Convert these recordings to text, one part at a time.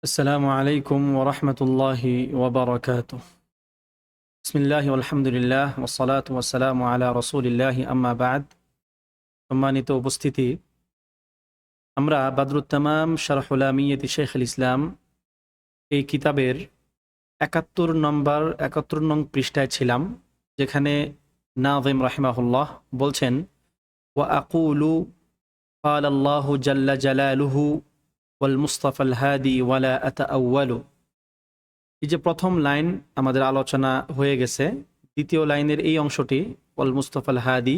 আসসালামু আলাইকুম ওরহমতুল্লাহি ওবরাকাতুহ। বিসমিল্লাহ আলহামদুলিল্লাহ ওয়াসসালাতু ওয়াসসালামু আলা রাসূলিল্লাহি আম্মা বা'দ। সম্মানিত উপস্থিতি, আমরা বাদরুত্তামাম শারহুল আমিয়্যতি শাইখুল ইসলাম এই কিতাবের ৭১ নং পৃষ্ঠায় ছিলাম, যেখানে নাযিম রাহিমাহুল্লাহ বলছেন, ওয়া আকুলু ক্বালা আল্লাহু জাল্লা জালালুহু ওয়াল মুস্তাফাল হাদি ওয়ালা আতাআওয়ালু। এই যে প্রথম লাইন আমাদের আলোচনা হয়ে গেছে, দ্বিতীয় লাইনের এই অংশটি ওয়াল মুস্তাফাল হাদি,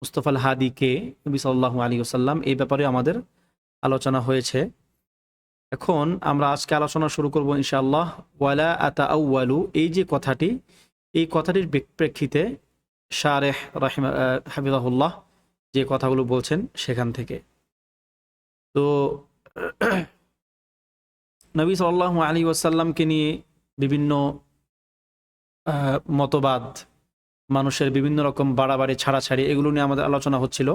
মুস্তাফাল হাদি কে, নবী সাল্লাল্লাহু আলাইহি ওয়াসাল্লাম, এই ব্যাপারে আমাদের আলোচনা হয়েছে। এখন আমরা আজকে আলোচনা শুরু করব ইনশাআল্লাহ ওয়ালা আতাআওয়ালু, এই যে কথাটি, এই কথাটির প্রেক্ষিতে শারেহ হাফিজাহুল্লাহ যে কথাগুলো বলছেন সেখান থেকে। তো নবী সাল্লাল্লাহু আলাইহি ওয়াসাল্লামকে নিয়ে বিভিন্ন মতবাদ, মানুষের বিভিন্ন রকম বাড়াবাড়ি ছাড়াছাড়ি, এগুলো নিয়ে আমাদের আলোচনা হচ্ছিল।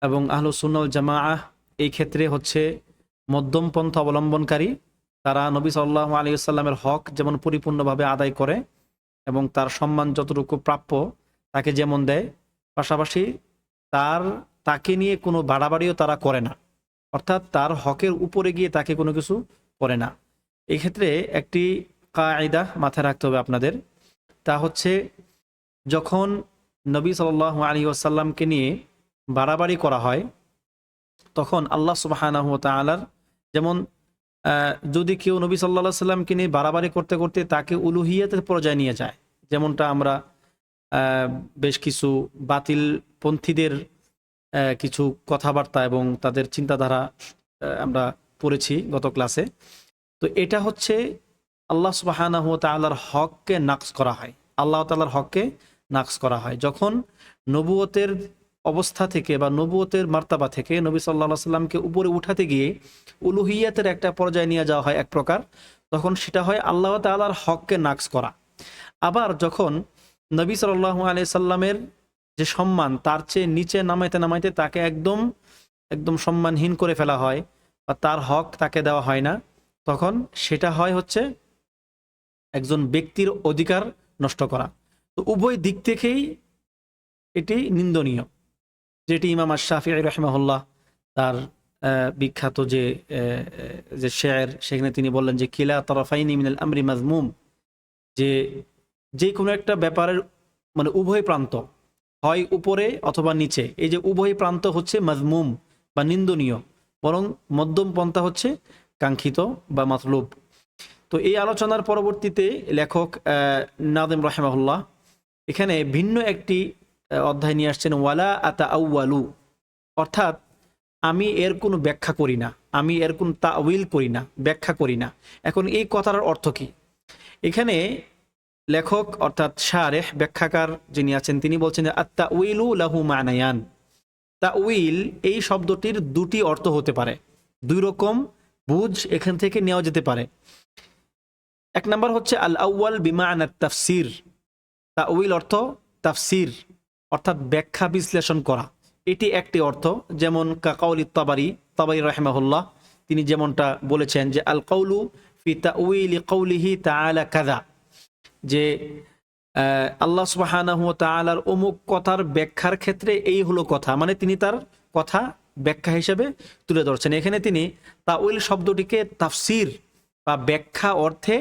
এবং আহলুস সুন্নাহ ওয়াল জামাআহ এই ক্ষেত্রে হচ্ছে মধ্যম পন্থা অবলম্বনকারী। তারা নবী সাল্লাল্লাহু আলাইহি ওয়াসাল্লামের হক যেমন পরিপূর্ণভাবে আদায় করে এবং তার সম্মান যতটুকু প্রাপ্য তাকে যেমন দেয়, পাশাপাশি তাকে নিয়ে কোনো বাড়াবাড়িও তারা করে না, অর্থাৎ তার হকের উপরে গিয়ে তাকে কোনো কিছু করে না। এই ক্ষেত্রে একটি কায়দা মাথায় রাখতে হবে আপনাদের, তা হচ্ছে যখন নবী সাল্লাল্লাহু আলাইহি ওয়াসাল্লামকে নিয়ে বাড়াবাড়ি করা হয়, তখন আল্লাহ সুবহানাহু ওয়া তাআলার, যেমন যদি কেউ নবী সাল্লাল্লাহু আলাইহি ওয়াসাল্লামকে নিয়ে বাড়াবাড়ি করতে করতে তাকে উলুহিয়াতের পর্যায়ে নিয়ে যায়, যেমনটা আমরা বেশ কিছু বাতিল পন্থীদের কিছু কথাবার্তা এবং তাদের চিন্তাধারা আমরা পড়েছি গত ক্লাসে। তো এটা হচ্ছে আল্লাহ সুবহানাহু ওয়া তাআলার হককে নাকস করা হয়, আল্লাহ তাআলার হককে নাকস করা হয়। যখন নবুয়তের অবস্থা থেকে বা নবুয়তের মার্তাবা থেকে নবী সাল্লাল্লাহু আলাইহি ওয়াসাল্লামকে উপরে উঠাতে গিয়ে উলুহিয়াতের একটা পর্যায়ে নিয়ে যাওয়া হয় এক প্রকার, তখন সেটা হয় আল্লাহ তাআলার হককে নাকস করা। আবার যখন নবী সাল্লাল্লাহু আলাইহি ওয়াসাল্লামের যে সম্মান, তার চেয়ে নিচে নামাইতে নামাইতে তাকে একদম একদম সম্মানহীন করে ফেলা হয় বা তার হক তাকে দেওয়া হয় না, তখন সেটা হয় হচ্ছে একজন ব্যক্তির অধিকার নষ্ট করা। তো উভয় দিক থেকেই এটি নিন্দনীয়, যেটি ইমাম আশ-শাফিঈ রাহিমাহুল্লাহ তার বিখ্যাত যে শের, সেখানে তিনি বললেন যে কিলা তারাফাইনি মিনাল আমরি মাযমুম, যে কোনো একটা ব্যাপারের মানে উভয় প্রান্ত, হয় উপরে অথবা নিচে, এই যে উভয় প্রান্ত হচ্ছে মাযমুম বা নিন্দনীয়, বরং মধ্যম পন্থা হচ্ছে কাঙ্ক্ষিত বা মাতলুব। তো এই আলোচনার পরবর্তীতে লেখক নাযিম রাহিমাহুল্লাহ এখানে ভিন্ন একটি অধ্যায় নিয়ে আসছেন, ওয়ালা আতাআওয়ালু, অর্থাৎ আমি এর কোনো ব্যাখ্যা করি না, আমি এর কোনো তাউইল করি না, ব্যাখ্যা করি না। এখন এই কথার অর্থ কি? এখানে লেখক অর্থাৎ শারেহ, ব্যাখ্যাকার যিনি আছেন, তিনি বলছেন যে আত-তাউইলু লাহু মানায়ান। তাউইল এই শব্দটির দুটি অর্থ হতে পারে, দুই রকম বুঝ এখান থেকে নেওয়া যেতে পারে। এক নাম্বার হচ্ছে আল আউয়াল বিমা'না তাফসির, তাউইল অর্থ তাফসির, অর্থাৎ ব্যাখ্যা বিশ্লেষণ করা, এটি একটি অর্থ। যেমন কাকাউলি তাবারি রাহিমাহুল্লাহ তিনি যেমনটা বলেছেন যে আল কাউলু ফি তাউইলি কাউলিহি তাআলা কাযা, যে আল্লাহ সুবহানাহু ওয়া তাআলার অমুক কথার ব্যাখ্যার ক্ষেত্রে এই হলো কথা, মানে তিনি তার কথা ব্যাখ্যা হিসেবে তুলে ধরছেন। এখানে তিনি তাউইল শব্দটিকে তাফসির বা ব্যাখ্যা অর্থে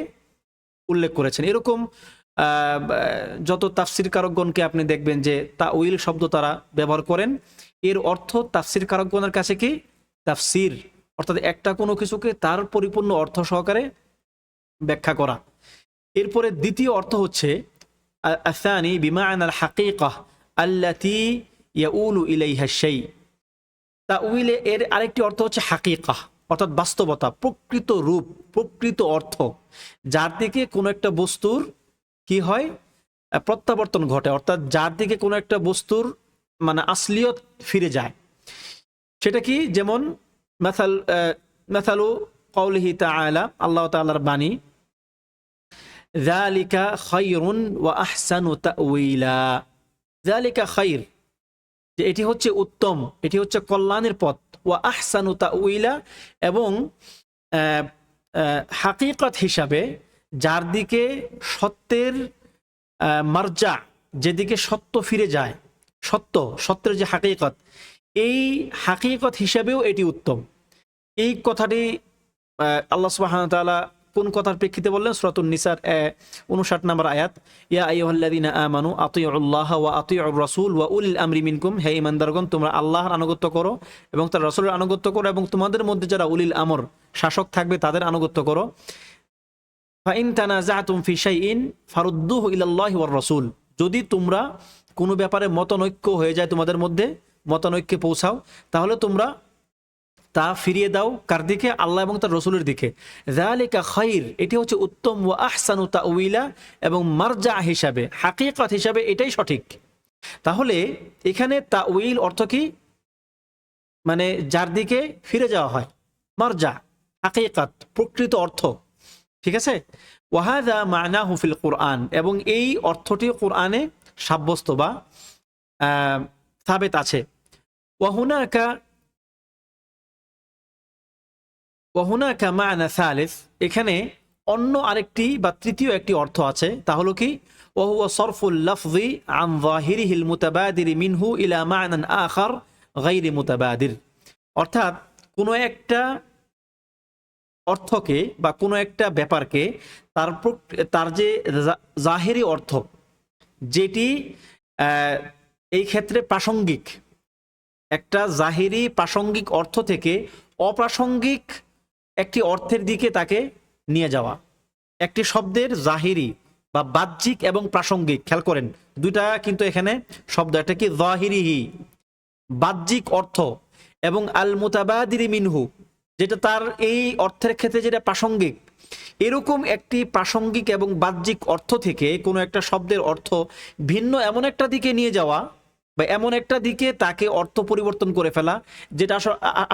উল্লেখ করেছেন। এরকম যত তাফসির কারকগণকে আপনি দেখবেন যে তাউইল শব্দ তারা ব্যবহার করেন, এর অর্থ তাফসির কারকগণের কাছে কি তাফসির, অর্থাৎ একটা কোনো কিছুকে তার পরিপূর্ণ অর্থ সহকারে ব্যাখ্যা করা। এরপরে দ্বিতীয় অর্থ হচ্ছে আসানি বিমা'নাল হাকিকা আল্লাতী ইয়াউলু ইলাইহা শাই। তাউইলে এর আরেকটি অর্থ হচ্ছে হাকিকা, অর্থাৎ বাস্তবতা, প্রকৃত রূপ, প্রকৃত অর্থ, যার দিকে কোনো একটা বস্তুর কি হয় প্রত্যাবর্তন ঘটে, অর্থাৎ যার দিকে কোনো একটা বস্তুর মানে আসলিয়ত ফিরে যায়। সেটা কি? যেমন মাসালু কাউলিহি তাআলা, আল্লাহ তাআলার বাণী, যালিকা খায়রুন ওয়া আহসানু তাওয়িলা। যালিকা খায়র, যে এটি হচ্ছে উত্তম, এটি হচ্ছে কল্যাণের পথ, ওয়া আহসানু তাওয়িলা, এবং হাকিকত হিসাবে যার দিকে সত্যের মারজা, যেদিকে সত্য ফিরে যায়, সত্যের যে হাকিকত, এই হাকিকত হিসাবেও এটি উত্তম। এই কথাটি আল্লাহ সুবহানাহু ওয়া তাআলা কোন কথার প্রেক্ষিতে বললেন? সূরাতুন নিসার 59 নম্বর আয়াত, ইয়া আইয়ুহাল্লাযীনা আমানু আতিউল্লাহ ওয়া আতিউর রাসূল ওয়া উলিল আমরি মিনকুম, হে ঈমানদারগণ তোমরা আল্লাহর আনুগত্য করো এবং তার রাসূলের আনুগত্য করো এবং তোমাদের মধ্যে যারা উলিল আমর শাসক থাকবে তাদের আনুগত্য করো। ফাইন তানাযাতুম ফি শাইইন ফারুদ্দুহু ইলাল্লাহি ওয়ার রাসূল, যদি তোমরা কোনো ব্যাপারে মতানৈক্য হয়ে যায়, তোমাদের মধ্যে মতানৈক্যে পৌঁছাও, তাহলে তোমরা তা ফিরিয়ে দাও কার দিকে? আল্লাহ এবং তার রসুলের দিকে। যালিকা খায়র, এটি হচ্ছে উত্তম, ওয়া আহসানু তাউইলা, এবং মারজা হিসাবে, হাকিকত হিসাবে এটাই সঠিক। তাহলে এখানে তাউইল অর্থ কি? মানে যার দিকে ফিরে যাওয়া হয়, মারজা, হাকিকত, প্রকৃত অর্থ, ঠিক আছে? ওয়াহাদা মা'নাহু ফিল কুরআন, এবং এই অর্থটি কোরআনে সাব্যস্ত বা সাবেত আছে। ওয়াহুনাকা মা'না সালিস, এখানে অন্য আরেকটি বা তৃতীয় একটি অর্থ আছে, তা হলো কি? ওয়াহুয়া সরফুল লাফজি আন যাহিরিহিল মুতাবাদির মিনহু ইলা মা'নান আখার গায়রি মুতাবাদির, অর্থাৎ কোনো একটা অর্থকে বা কোনো একটা ব্যাপারকে তার যে জাহেরি অর্থ, যেটি এই ক্ষেত্রে প্রাসঙ্গিক, একটা জাহেরি প্রাসঙ্গিক অর্থ থেকে অপ্রাসঙ্গিক একটি অর্থের দিকে তাকে নিয়ে যাওয়া। একটি শব্দের জাহিরি বা বাহ্যিক এবং প্রাসঙ্গিক, খেয়াল করেন দুইটা কিন্তু এখানে শব্দ, একটা কি জাহিরিহি বাহ্যিক অর্থ, এবং আল মুতাবাদির মিনহু যেটা তার এই অর্থের ক্ষেত্রে যেটা প্রাসঙ্গিক, এরকম একটি প্রাসঙ্গিক এবং বাহ্যিক অর্থ থেকে কোনো একটা শব্দের অর্থ ভিন্ন এমন একটা দিকে নিয়ে যাওয়া বা এমন একটা দিকে তাকে অর্থ পরিবর্তন করে ফেলা যেটা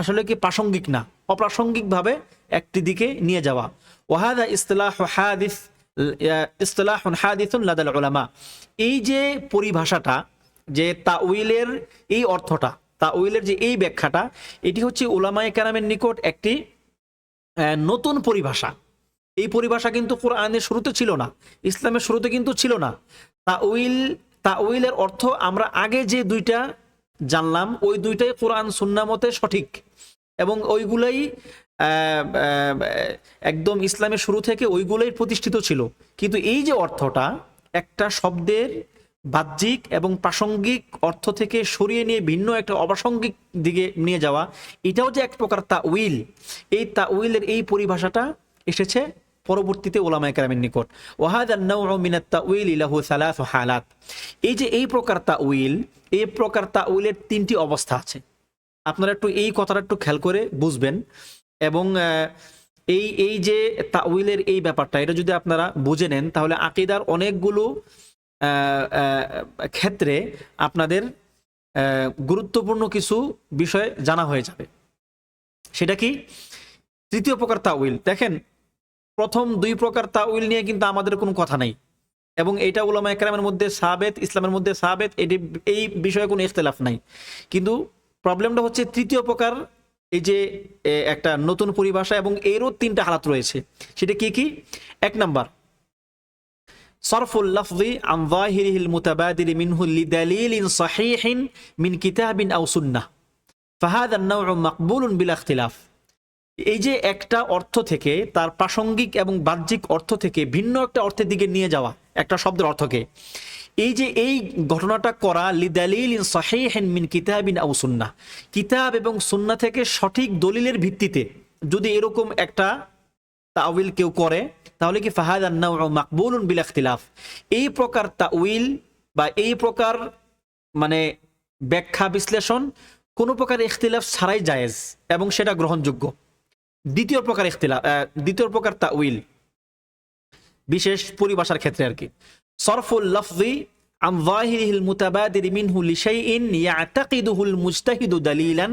আসলে কি প্রাসঙ্গিক না, অপ্রাসঙ্গিকভাবে একটি দিকে নিয়ে যাওয়া। ওয়াহাদা ইসতিলাহুন হাদিসুন লাদাল উলামা, এই যে পরিভাষাটা, যে তাউইলের এই অর্থটা, তাউইলের যে এই ব্যাখ্যাটা, এটি হচ্ছে উলামায়ে কেরামের নিকট একটি নতুন পরিভাষা। এই পরিভাষা কিন্তু কোরআনের শুরুতে ছিল না, ইসলামের শুরুতে কিন্তু ছিল না। তাউইলের অর্থ আমরা আগে যে দুইটা জানলাম, ওই দুইটাই কোরআন সুন্নাহ মতে সঠিক, এবং ওইগুলাই একদম ইসলামের শুরু থেকে ওইগুলোই প্রতিষ্ঠিত ছিল। কিন্তু এই যে অর্থটা, একটা শব্দের বাহ্যিক এবং প্রাসঙ্গিক অর্থ থেকে সরিয়ে নিয়ে ভিন্ন একটা অপ্রাসঙ্গিক দিকে নিয়ে যাওয়া, এটাও যে এক প্রকার তাউইল। এই তাউইলের এই পরিভাষাটা এসেছে পরবর্তীতে উলামায়ে কেরামের নিকট। ওয়াহাদা নাওউ মিনাত তাউইল লাহু সালাসু হালাত, এই যে এই প্রকার তাউইল, এই প্রকার তাউইলের তিনটি অবস্থা আছে। আপনারা একটু এই কথাটা একটু খেয়াল করে বুঝবেন, এবং এই যে তাউইলের এই ব্যাপারটা, এটা যদি আপনারা বুঝে নেন, তাহলে আকীদার অনেকগুলো ক্ষেত্রে আপনাদের গুরুত্বপূর্ণ কিছু বিষয় জানা হয়ে যাবে। সেটা কি? তৃতীয় প্রকার তাউইল। দেখেন, প্রথম দুই প্রকার তাউইল নিয়ে কিন্তু আমাদের কোনো কথা নাই, এবং এটা উলামায়ে কেরামের মধ্যে সাবেত, ইসলামের মধ্যে সাবেত, এই বিষয়ে কোনো ইখতিলাফ নাই। কিন্তু প্রবলেমটা হচ্ছে তৃতীয় প্রকার, এই যে একটা নতুন পরিভাষা, এবং এরও তিনটা হালাত রয়েছে। সেটা কি কি? এক নাম্বার, সরফুল লাফজি আন যাহিরিহিল মুতাবাদির মিনহু লিদালিলিন সহিহিন মিন কিতাবিন আও সুন্নাহ ফাহাদা আন-নাওউ মাকবুলুন বিলা ইখতিলাফ। এই যে একটা অর্থ থেকে, তার প্রাসঙ্গিক এবং বাহ্যিক অর্থ থেকে ভিন্ন একটা অর্থের দিকে নিয়ে যাওয়া একটা শব্দের অর্থকে, এই যে এই ঘটনাটা করা লিদালিলিন সহিহিন মিন কিতাবিন আও সুন্নাহ, কিতাব এবং সুন্নাহ থেকে সঠিক দলিলের ভিত্তিতে যদি এরকম একটা তাউইল কেউ করে, তাহলে কি ফাহাদা আন-নাওউ মাকবুলুন বিলা ইখতিলাফ, এই প্রকার তাউইল বা এই প্রকার মানে ব্যাখ্যা বিশ্লেষণ কোনো প্রকার ইখতিলাফ ছাড়াই জায়েজ, এবং সেটা গ্রহণযোগ্য। দ্বিতীয় প্রকার তাউইল, বিশেষ পরিভাষার ক্ষেত্রে আর কি, সরফুল লাফজি আন যাহিরিহিল মুতাবাদির মিনহু লিশাইইন ইয়াতাকিদুহুল মুজতাহিদু দালিলান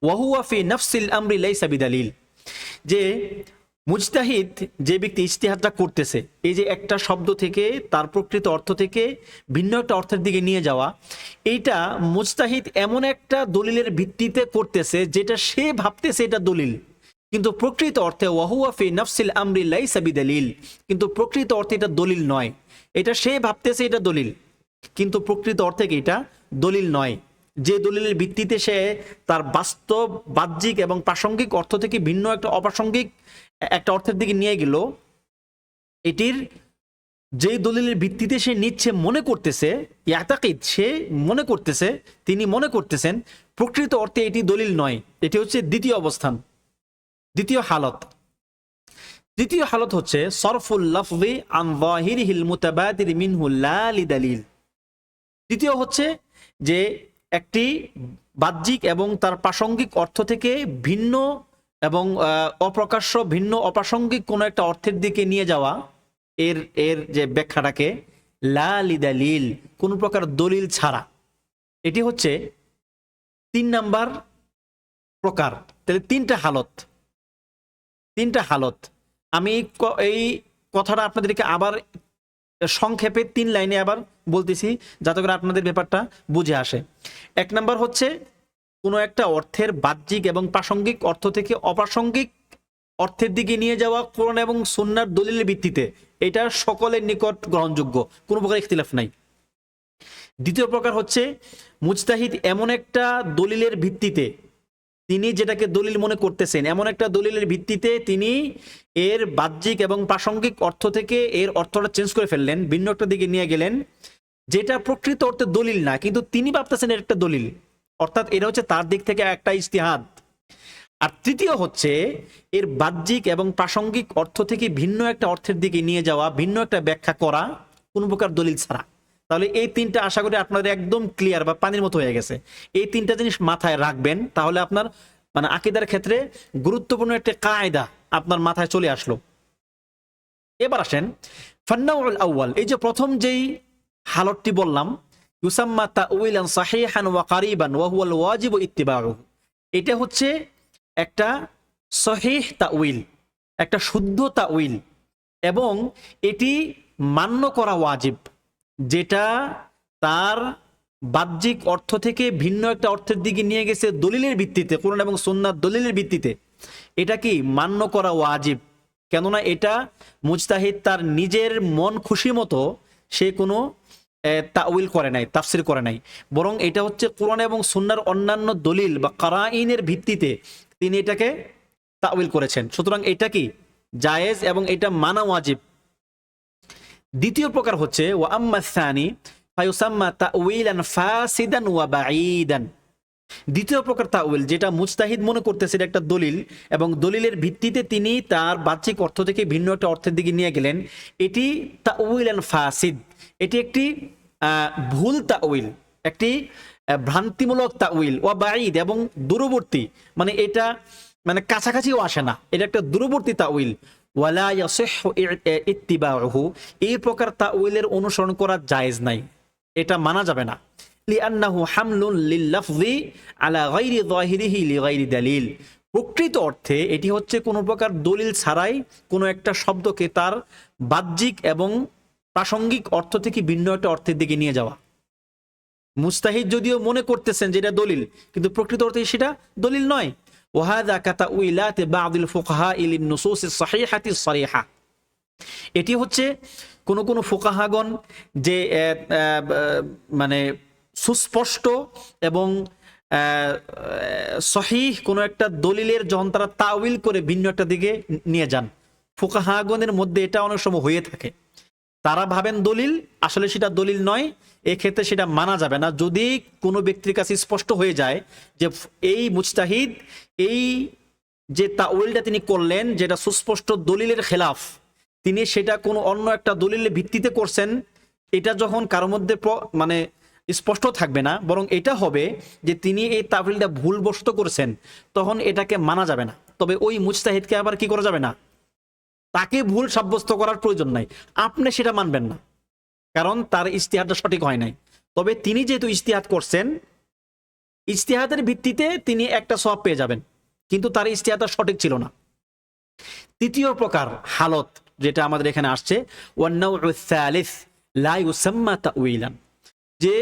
ওয়া হুয়া ফি নাফসিল আমরি লাইসা বিদালিল, যে মুজতাহিদ, যে ব্যক্তি ইজতিহাদটা করতেছে, এই যে একটা শব্দ থেকে তার প্রকৃত অর্থ থেকে ভিন্ন একটা অর্থের দিকে নিয়ে যাওয়া, এইটা মুজতাহিদ এমন একটা দলিলের ভিত্তিতে করতেছে যেটা সে ভাবতেছে এটা দলিল, কিন্তু প্রকৃত অর্থে ওয়াহুয়া ফি নাফসিল আমরি লাইসা বিদালিল, কিন্তু প্রকৃত অর্থে এটা দলিল নয়। এটা সে ভাবতেছে এটা দলিল, কিন্তু প্রকৃত অর্থে কি এটা দলিল নয়। যে দলিলের ভিত্তিতে সে তার বাস্তব, বাহ্যিক এবং প্রাসঙ্গিক অর্থ থেকে ভিন্ন একটা অপ্রাসঙ্গিক একটা অর্থের দিকে নিয়ে গেল, এটির যেই দলিলের ভিত্তিতে সে নিচ্ছে মনে করতেছে, ইয়াতাকিদ, সে মনে করতেছে, তিনি মনে করতেছেন প্রকৃত অর্থে এটি দলিল নয়। এটি হচ্ছে দ্বিতীয় অবস্থান, দ্বিতীয় হালত। তৃতীয় হালত হচ্ছে সরফুল লাফজি আন যাহিরিহিল মুতাবাদির মিনহু লা লিদালিল। তৃতীয় হচ্ছে যে একটি বাহ্যিক এবং তার প্রাসঙ্গিক অর্থ থেকে ভিন্ন এবং অপ্রকাশ্য, ভিন্ন অপ্রাসঙ্গিক কোনো একটা অর্থের দিকে নিয়ে যাওয়া, এর এর যে ব্যাখ্যাটাকে লা লিদালিল, কোন প্রকার দলিল ছাড়া। এটি হচ্ছে 3 নাম্বার প্রকার। তাহলে তিনটা হালত। আমি এই কথাটা আপনাদেরকে আবার সংক্ষেপে 3 লাইনে আবার বলতেছি, যাতে করে আপনাদের ব্যাপারটা বুঝে আসে। 1 নাম্বার হচ্ছে কোনো একটা অর্থের বাহ্যিক এবং প্রাসঙ্গিক অর্থ থেকে অপ্রাসঙ্গিক অর্থের দিকে নিয়ে যাওয়া কোরআন এবং সুন্নাহর দলিলের ভিত্তিতে, এটা সকলের নিকট গ্রহণযোগ্য, কোনো প্রকার ইখতিলাফ নাই। দ্বিতীয় প্রকার হচ্ছে মুজতাহিদ এমন একটা দলিলের ভিত্তিতে, তিনি যেটাকে দলিল মনে করতেছেন, এমন একটা দলিলের ভিত্তিতে তিনি এর বাহ্যিক এবং প্রাসঙ্গিক অর্থ থেকে এর অর্থটা চেঞ্জ করে ফেললেন, ভিন্ন একটা দিকে নিয়ে গেলেন, যেটা প্রকৃত অর্থে দলিল না, কিন্তু তিনি ভাবতেছেন এর একটা দলিল, অর্থাৎ এটা হচ্ছে তার দিক থেকে একটা ইজতিহাদ। আর তৃতীয় হচ্ছে এর বাহ্যিক এবং প্রাসঙ্গিক অর্থ থেকে ভিন্ন একটা অর্থের দিকে নিয়ে যাওয়া, ভিন্ন একটা ব্যাখ্যা করা, কোনো প্রকার দলিল ছাড়া। তাহলে এই তিনটা আশা করি আপনাদের একদম ক্লিয়ার বা পানির মতো হয়ে গেছে। এই তিনটা জিনিস মাথায় রাখবেন, তাহলে আপনার মানে আকীদার ক্ষেত্রে গুরুত্বপূর্ণ একটা কায়দা আপনার মাথায় চলে আসলো। এবার আসেন ফান্নাউল আউয়াল, এই যে প্রথম যেই হালতটি বললাম, ইউসাম্মা তাউইলান সাহিহান ওয়া কারিবান ওয়া হুয়াল ওয়াজিবু ইত্তিবাউহু, এটা হচ্ছে একটা সহিহ তাউইল, একটা শুদ্ধ তাউইল, এবং এটি মান্য করা ওয়াজিব, যেটা তার বাহ্যিক অর্থ থেকে ভিন্ন একটা অর্থের দিকে নিয়ে গেছে দলিলের ভিত্তিতে, কোরআন এবং সুন্নাহর দলিলের ভিত্তিতে, এটা কি মান্য করা ওয়াজিব। কেননা এটা মুজতাহিদ তার নিজের মন খুশি মতো সে কোনো তাউইল করে নাই, তাফসির করে নাই, বরং এটা হচ্ছে কোরআন এবং সুন্নাহর অন্যান্য দলিল বা কারাইনের ভিত্তিতে তিনি এটাকে তাউইল করেছেন। সুতরাং এটা কি জায়েজ এবং এটা মানা ওয়াজিব। দ্বিতীয় প্রকার হচ্ছে ওয়া আম্মা সানি ফায়ুসাম্মা তাউইলান ফাসিদান ওয়া বাঈদান। দ্বিতীয় প্রকার তাউইল, যেটা মুজতাহিদ মনে করতেছে একটা দলিল এবং দলিলের ভিত্তিতে তিনি তার বাহ্যিক অর্থ থেকে ভিন্ন একটা অর্থের দিকে নিয়ে গেলেন, এটি তাউইলান ফাসিদ, এটি একটি ভুল তাউইল, একটি ভ্রান্তিমূলক তাউইল, ওয়া বাঈদ, এবং দূরবর্তী, মানে এটা মানে কাছাকাছিও আসে না, এটা একটা দূরবর্তী তাউইল। ওয়ালা ইয়াসিহু ইত্তিবাউহু, এই প্রকার তাউইলের অনুসরণ করা জায়েজ নাই, এটা মানা যাবে না। লিআন্নাহু হামলুন লিল্লাফজি আলা গায়রি যাহিরিহি লিগায়রি দালিল, প্রকৃত অর্থে এটি হচ্ছে কোনো প্রকার দলিল ছাড়াই কোনো একটা শব্দকে তার বাহ্যিক এবং প্রাসঙ্গিক অর্থ থেকে ভিন্ন একটা অর্থের দিকে নিয়ে যাওয়া। মুজতাহিদ যদিও মনে করতেছেন যেটা দলিল, কিন্তু প্রকৃত অর্থে সেটা দলিল নয়। ওয়াহাদা কাতাউইলাত বা'দিল ফুকাহা লিন নুসুসিস সহিহাতিস সরিহা, এটি হচ্ছে কোন কোন ফুকাহাগণ যে মানে সুস্পষ্ট এবং সহিহ কোন একটা দলিলের যখন তারা তাউইল করে ভিন্ন একটা দিকে নিয়ে যান, ফুকাহাগণের মধ্যে এটা অনেক সময় হয়ে থাকে, তারা ভাবেন দলিল, আসলে সেটা দলিল নয়, এক্ষেত্রে সেটা মানা যাবে না। যদি কোনো ব্যক্তির কাছে স্পষ্ট হয়ে যায় যে এই মুজতাহিদ এই যে তাউইলটা তিনি করলেন যেটা সুস্পষ্ট দলিলের খেলাফ, তিনি সেটা কোনো অন্য একটা দলিলের ভিত্তিতে করছেন, এটা যখন কারোর মধ্যে মানে স্পষ্ট থাকবে না, বরং এটা হবে যে তিনি এই তাউইলটা ভুলবশত করেছেন, তখন এটাকে মানা যাবে না। তবে ওই মুজতাহিদকে আবার কি করা যাবে না, তাকে ভুল সাব্যস্ত করার প্রয়োজন নাই, আপনি সেটা মানবেন না, কারণ তার ইজতিহাদটা সঠিক হয় নাই। তবে তিনি যেহেতু ইজতিহাদ করছেন, ইজতিহাদের ভিত্তিতে তিনি একটা সওয়াব পেয়ে যাবেন, কিন্তু তার ইজতিহাদটা সঠিক ছিল না। তৃতীয় প্রকার হালত যেটা আমাদের এখানে আসছে, ওয়ান্নাউউ সালিস লা ইউসাম্মা তাউইলান, যে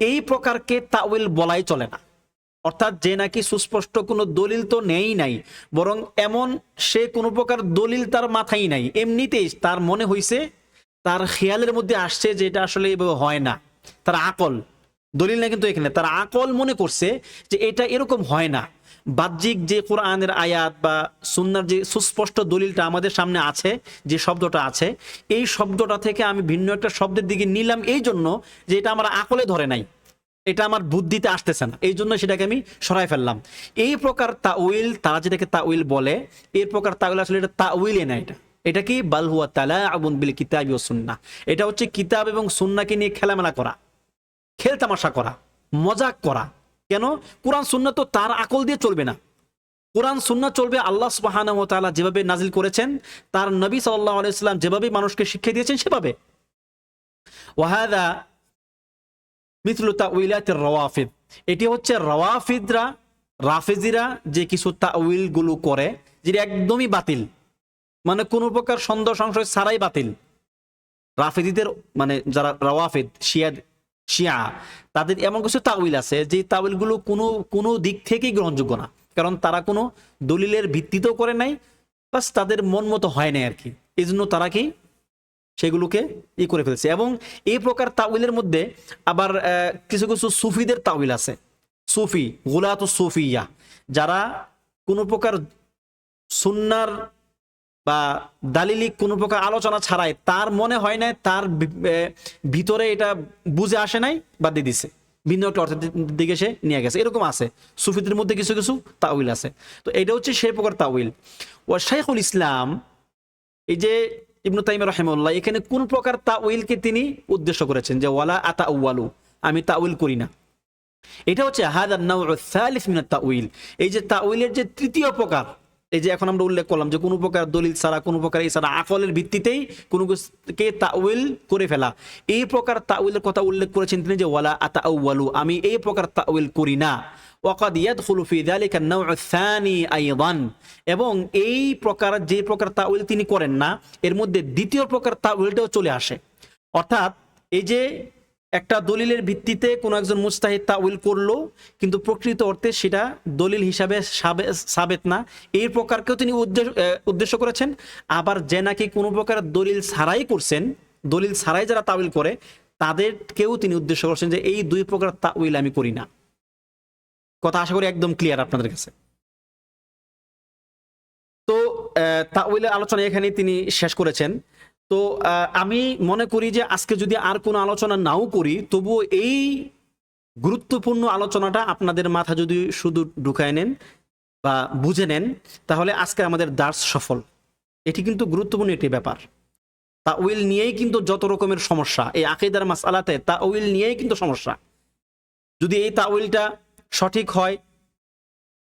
এই প্রকারকে তাউইল বলাই চলে না, অর্থাৎ যে নাকি সুস্পষ্ট কোনো দলিল তো নেই নাই, বরং এমন সে কোনো প্রকার দলিল তার মাথায় নাই, এমনিতেই তার মনে হইছে, তার খেয়ালের মধ্যে আসছে যে এটা আসলে এভাবে হয় না, তার আকল, দলিল না কিন্তু এখানে তার আকল মনে করছে যে এটা এরকম হয় না। বাহ্যিক যে কোরআনের আয়াত বা সুন্নাহর যে সুস্পষ্ট দলিলটা আমাদের সামনে আছে, যে শব্দটা আছে, এই শব্দটা থেকে আমি ভিন্ন একটা শব্দের দিকে নিলাম এই জন্য যে এটা আমার আকলে ধরে নাই, এটা আমার বুদ্ধিতে আসতেছে না, এই জন্য সেটাকে আমি সরাই ফেললাম। এই প্রকার তাউইল, তারা যেটাকে তাউইল বলে, এই প্রকার তাউইল আসলে এটা তাউইলে না, এটা কি বাল হুয়া তালাউন বিল কিতাবি ওয়াস সুন্নাহ, এটা হচ্ছে কিতাব এবং সুন্নাহকে নিয়ে খেলামেলা করা, খেলতামাশা করা, মজাক করা। কেন? কোরআন সুন্নাহ তো তার আকল দিয়ে চলবে না, কোরআন সুন্নাহ চলবে আল্লাহ সুবহানাহু ওয়া তাআলা যেভাবে নাজিল করেছেন, তার নবী সাল্লাল্লাহু আলাইহি ওয়াসাল্লাম যেভাবে মানুষকে শিক্ষা দিয়েছেন সেভাবে। ওয়াহাদা মিথলু তাউইলাতির রাওয়াফিদ, এটি হচ্ছে রাওয়াফিদরা, রাফেজিরা যে কিছু তাউইল গুলো করে যেটা একদমই বাতিল, মানে কোনো প্রকার সন্দেহ সংশয় ছাড়াই বাতিল। রাফেজিদের মানে যারা রাওয়াফিদ শিয়া, তাদের এমন কিছু তাউইল আছে যে তাউইলগুলো কোনো দিক থেকেই গ্রহণযোগ্য না, কারণ তারা কোনো দলিলের ভিত্তিতেও করে নাই, বাস তাদের মন মতো হয় নাই আর কি, এই জন্য তারা কি সেগুলোকে করে ফেলছে। এবং এই প্রকার তাউইলের মধ্যে আবার কিছু কিছু সুফিদের তাউইল আছে, সুফি গুলাত সুফিয়া, যারা কোনো প্রকার সুন্নার বা দালিলিক কোনো প্রকার আলোচনা ছাড়াই, তার মনে হয় না, তার ভিতরে এটা বুঝে আসে নাই, বাদ দিয়ে দিছে, ভিন্ন একটা অর্থের দিকে সে নিয়ে গেছে, এরকম আছে সুফিদের মধ্যে কিছু কিছু তাউইল আছে। তো এটা হচ্ছে সেই প্রকার তাউইল। ও শাইখুল ইসলাম, এই যে ইবনু তাইমিয়া রাহিমাহুল্লাহ, এখানে কোন প্রকার তাউইলকে তিনি উদ্দেশ্য করেছেন যে ওয়ালা আতাউয়ালু, আমি তাউইল করি না, এটা হচ্ছে হাদান নাউউ সালিস মিনাত তাউইল, এই যে তাউইলের যে তৃতীয় প্রকার, এই যে এখন আমরা উল্লেখ করলাম যে কোনো প্রকার দলিল ছাড়া, কোনো প্রকার এই ছাড়া আকলের ভিত্তিতেই কোনো কিছুকে তাউইল করে ফেলা, এই প্রকার তাউইলের কথা উল্লেখ করেছেন তিনি যে ওয়ালা আতাউয়ালু, আমি এই প্রকার তাউইল করি না। ওয়াকাদ ইয়াদখুলু ফি যালিকা আন-নাউ' আস-সানি আইদান, এবং এই প্রকার যে প্রকার তাউইল তিনি করেন না, এর মধ্যে দ্বিতীয় প্রকার তাউইলটাও চলে আসে। অর্থাৎ এই যে একটা দলিলের ভিত্তিতে কোনো একজন মুজতাহিদ তাউইল করলো, কিন্তু প্রকৃত অর্থে সেটা দলিল হিসাবে সাবেত না, এই প্রকারকেও তিনি উদ্দেশ্য করেছেন। আবার যে নাকি কোনো প্রকার দলিল ছাড়াই করছেন, দলিল ছাড়াই যারা তাউইল করে, তাদেরকেও তিনি উদ্দেশ্য করছেন যে এই দুই প্রকার তাউইল আমি করি না। কথা আশা করি একদম ক্লিয়ার আপনাদের কাছে। তো তাউইলের আলোচনা এখানে তিনি শেষ করেছেন। তো আমি মনে করি যে আজকে যদি আর কোনো আলোচনা নাও করি, তবুও এই গুরুত্বপূর্ণ আলোচনাটা আপনাদের মাথা যদি শুধু ঢুকায় নেন বা বুঝে নেন, তাহলে আজকে আমাদের দার্স সফল। এটি কিন্তু গুরুত্বপূর্ণ একটি ব্যাপার। তাউইল নিয়েই কিন্তু যত রকমের সমস্যা, এই আকীদার মাসআলাতে তাউইল নিয়েই কিন্তু সমস্যা। যদি এই তাউইলটা সঠিক হয়,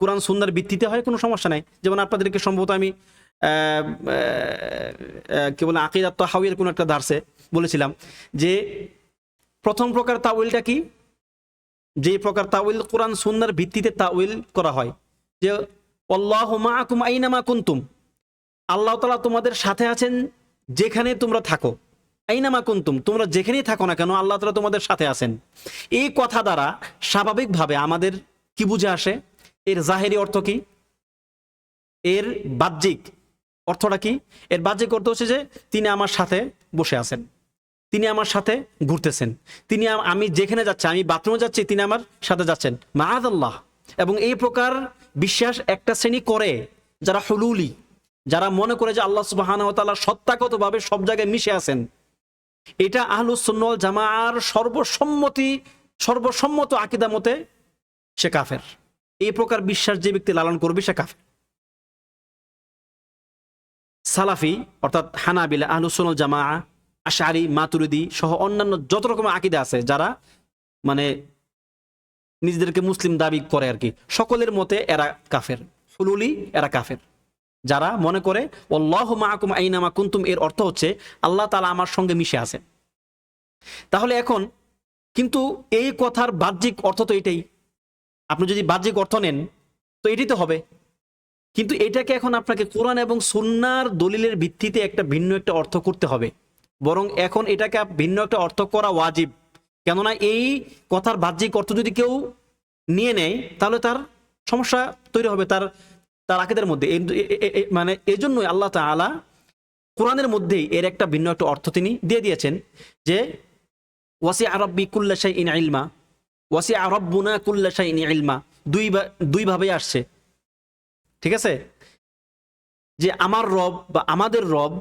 কোরআন সুন্নাহর ভিত্তিতে হয়, কোনো সমস্যা নাই। যেমন আপনাদেরকে সম্ভবত আমি কি বলে আকীদাত তাহাউইয়ের কোনো একটা দার্সে বলেছিলাম যে প্রথম প্রকার তাউইলটা কি, যে প্রকার তাউইল কোরআন সুন্নাহর ভিত্তিতে তাউইল করা হয়, যে আল্লাহু মাআকুম আইনামা কুনতুম, আল্লাহ তাআলা তোমাদের সাথে আছেন যেখানে তোমরা থাকো, আইনামা কুনতুম, তোমরা যেখানেই থাকো না কেন আল্লাহ তাআলা তোমাদের সাথে আছেন। এই কথা দ্বারা স্বাভাবিকভাবে আমাদের কি বুঝে আসে, এর জাহেরি অর্থ কি, এর বাহ্যিক অর্থটা কি? এর বাহ্যিক অর্থ হচ্ছে যে তিনি আমার সাথে বসে আছেন, তিনি আমার সাথে ঘুরতেছেন, তিনি আমি যেখানে যাচ্ছি, আমি বাথরুমে যাচ্ছি, তিনি আমার সাথে যাচ্ছেন, মাআযাল্লাহ। এবং এই প্রকার বিশ্বাস একটা শ্রেণী করে যারা হুলুলি, যারা মনে করে যে আল্লাহ সুবহানাহু ওয়া তাআলা সত্তাগতভাবে সব জায়গায় মিশে আছেন। এটা আহলুস সুন্নাহ ওয়াল জামাআর সর্বসম্মত আকীদা মতে সে কাফের। এই প্রকার বিশ্বাস যে ব্যক্তি লালন করবে সে কাফের। সালাফি অর্থাৎ হানাবিলা, আহলুস সুন্নাহ ওয়াল জামাআহ, আশআরী, মাতুরিদি সহ অন্যান্য যত রকমের আকীদা আছে, যারা মানে নিজেদেরকে মুসলিম দাবি করে আর কি, সকলের মতে এরা কাফের। হুলুলি এরা কাফের, যারা মনে করে আল্লাহু মাআকুম আইনামা কুনতুম, এর অর্থ হচ্ছে আল্লাহ তাআলা আমার সঙ্গে মিশে আছেন। তাহলে এখন কিন্তু এই কথার বাহ্যিক অর্থ তো এটাই, আপনি যদি বাহ্যিক অর্থ নেন তো এটাই তো হবে, কিন্তু এটাকে এখন আপনাকে কোরআন এবং সুন্নাহর দলিলের ভিত্তিতে একটা ভিন্ন একটা অর্থ করতে হবে। বরং এখন এটাকে ভিন্ন একটা অর্থ করা ওয়াজিব। কেননা এই কথার বাহ্যিক অর্থ যদি কেউ নিয়ে নেয় তাহলে তার সমস্যা তৈরি হবে তার তার আকীদার মধ্যে। মানে এই জন্যই আল্লাহ তাআলা কোরআনের মধ্যেই এর একটা ভিন্ন একটা অর্থ তিনি দিয়ে দিয়েছেন যে ওয়াসিআ রাব্বি কুল্লা শাইইন ইলমা, ওয়াসিআ রাব্বুনা কুল্লা শাইইন ইলমা, দুই ভাবে আসছে, ঠিক আছে? যে আমার রব বা আমাদের রব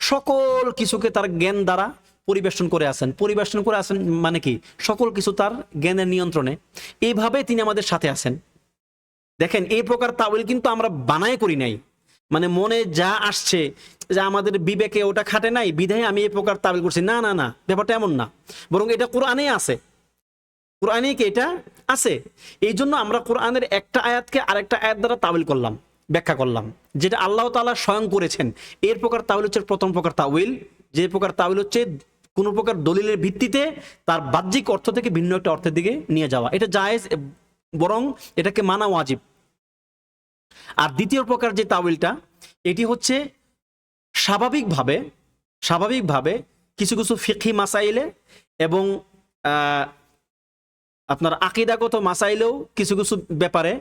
সকল কিছুকে তার জ্ঞান দ্বারা পরিবেশন করে আছেন মানে কি সকল কিছু তার জ্ঞানের নিয়ন্ত্রণে, এইভাবে তিনি আমাদের সাথে আছেন। দেখেন এই প্রকার তাওয়িল কিন্তু আমরা বানায় করি নাই, মানে মনে যা আসছে যে আমাদের বিবেকে ওটা খাটে নাই বিধায় আমি এই প্রকার তাওয়িল করছি, না না না, ব্যাপারটা এমন না, বরং এটা কোরআনেই আছে, কোরআনে কি এটা আছে। এই জন্য আমরা কোরআনের একটা আয়াতকে আরেকটা আয়াত দ্বারা তাওয়িল করলাম, ব্যাখ্যা করলাম, যেটা আল্লাহ তাআলা স্বয়ং করেছেন। এর প্রকার তাওয়িল হচ্ছে প্রথম প্রকার তাওয়িল, যে প্রকার তাওয়িল হচ্ছে কোন প্রকার দলিলের ভিত্তিতে তার বাহ্যিক অর্থ থেকে ভিন্ন একটা অর্থের দিকে নিয়ে যাওয়া, এটা জায়েজ, বরং এটাকে মানা ওয়াজিব। আর দ্বিতীয় প্রকার যে তাওয়িলটা, এটি হচ্ছে স্বাভাবিকভাবে কিছু কিছু ফিকহি মাসাইলে এবং আপনার আকীদাগত মাসাইলেও কিছু কিছু ব্যাপারে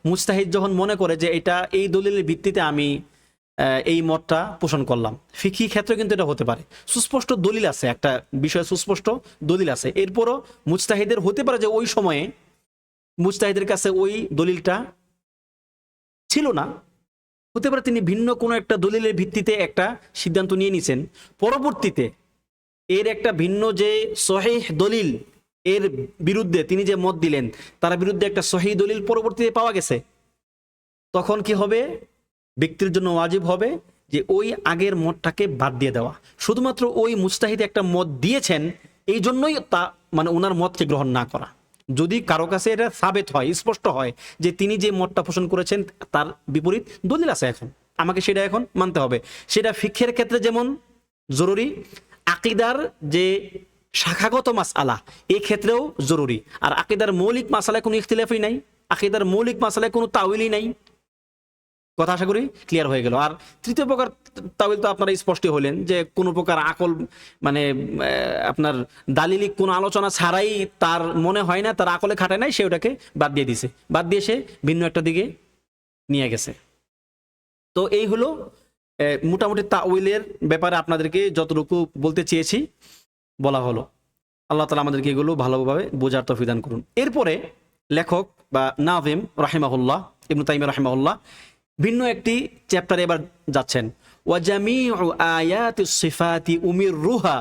মুজতাহিদ যখন মনে করে যে এটা এই দলিলের ভিত্তিতে আমি এই মতটা পোষণ করলাম, ফিকহি ক্ষেত্রে কিন্তু এটা হতে পারে, সুস্পষ্ট দলিল আছে, একটা বিষয়ে সুস্পষ্ট দলিল আছে, এরপরও মুজতাহিদের হতে পারে যে ওই সময়ে মুজতাহিদের কাছে ওই দলিলটা ছিল না, হতে পারে তিনি ভিন্ন কোনো একটা দলিলের ভিত্তিতে একটা সিদ্ধান্ত নিয়ে নিছেন, পরবর্তীতে এর একটা ভিন্ন যে সহিহ দলিল এর বিরুদ্ধে তিনি যে মত দিলেন তার বিরুদ্ধে একটা সহিহ দলিল পরবর্তীতে পাওয়া গেছে, তখন কি হবে, ব্যক্তির জন্য ওয়াজিব হবে যে ওই আগের মতটাকে বাদ দিয়ে দেওয়া। শুধুমাত্র ওই মুজতাহিদ একটা মত দিয়েছেন এই জন্যই তা মানে ওনার মতকে গ্রহণ না করা। যদি কারো কাছে এটা সাবেত হয়, স্পষ্ট হয় যে তিনি যে মতটা পোষণ করেছেন তার বিপরীত দলিল আছে, এখন আমাকে সেটা এখন মানতে হবে। সেটা ফিকহের ক্ষেত্রে যেমন জরুরি, আকীদার যে শাখাগত মাসআলা এই ক্ষেত্রেও জরুরি। আর আকীদার মৌলিক মাসআলায় কোনো ইখতিলাফই নাই, আকীদার মৌলিক মাসআলায় কোনো তাওয়িলই নাই। কথা আশা করি ক্লিয়ার হয়ে গেল। আর তৃতীয় প্রকার তাওয়িল তো আপনারা স্পষ্ট হলেন যে কোনো প্রকার আকল মানে আপনার দালিলিক কোনো আলোচনা ছাড়াই তার মনে হয় না, তার আকলে খাটায় নাই, সে ওটাকে বাদ দিয়ে দিছে, বাদ দিয়ে সে ভিন্ন একটা দিকে নিয়ে গেছে। তো এই হলো মোটামুটি তাওয়িলের ব্যাপারে আপনাদেরকে যতটুকু বলতে চেয়েছি বলা হলো। আল্লাহ তাআলা আমাদেরকে এগুলো ভালোভাবে বোঝার তৌফিক দান করুন। এরপরে লেখক বা নাযিম রাহিমাহুল্লাহ, ইবনে তাইমিয়া রাহিমাহুল্লাহ ভিন্ন একটি চ্যাপ্টারে এবার যাচ্ছেন। ওয়া জামিউ আয়াতিস সিফাতি উমিরুহা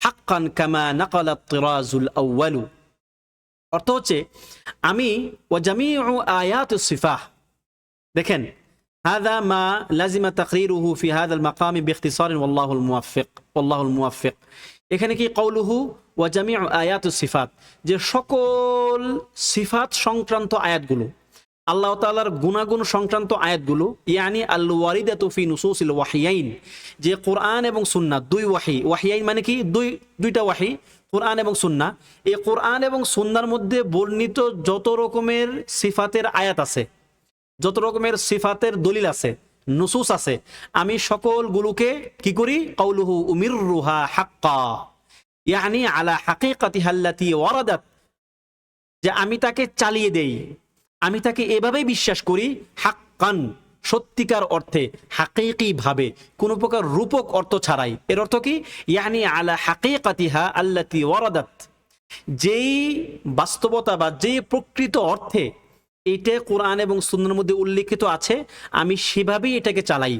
হাক্কান কামা নাকালাত তিরাজুল আউয়ালু। অর্থ হচ্ছে আমি ওয়া জামিউ আয়াতিস সিফাহ, দেখেন হাযা মা লাজিমা তাকরিরুহু ফি হাযাল মাকামি বিইখতিসার ওয়াল্লাহুল মুওয়াফফিক। এখানে কি কওলুহু ওয়া জামিউ আয়াতিস সিফাত, যে সকল সিফাত সংক্রান্ত আয়াতগুলো, আল্লাহ তাআলার গুণাগুণ সংক্রান্ত আয়াতগুলো, ইয়ানি আল ওয়ারিদাতু ফি নুসুসিল ওয়াহিয়াইন, যে কোরআন এবং সুন্নাহ, দুই ওয়াহি, ওয়াহিয়াইন মানে কি দুইটা ওয়াহি, কোরআন এবং সুন্নাহ, এই কোরআন এবং সুন্নাহর মধ্যে বর্ণিত যত রকমের সিফাতের আয়াত আছে, যত রকমের সিফাতের দলিল আছে, নুসুস আছে, আমি সকলগুলোকে কি করি, কওলুহু উমিরুহা হাক্কা ইয়ানি আলা হাকিকাতিহা আল্লাতী ওয়ারাদাত, যে আমি তাকে চালিয়ে দেই, আমি তাকে এভাবেই বিশ্বাস করি, হাক্কান সত্যিকার অর্থে, হাকিকি ভাবে, কোনো প্রকার রূপক অর্থ ছাড়াই। এর অর্থ কি, ইয়ানি আলা হাকিকাতিহা আল্লাতী ওয়ারাদাত, যেই বাস্তবতা বা যেই প্রকৃত অর্থে এটা কোরআন এবং সুন্নাহর মধ্যে উল্লেখিত আছে আমি সেভাবেই এটাকে চালাই।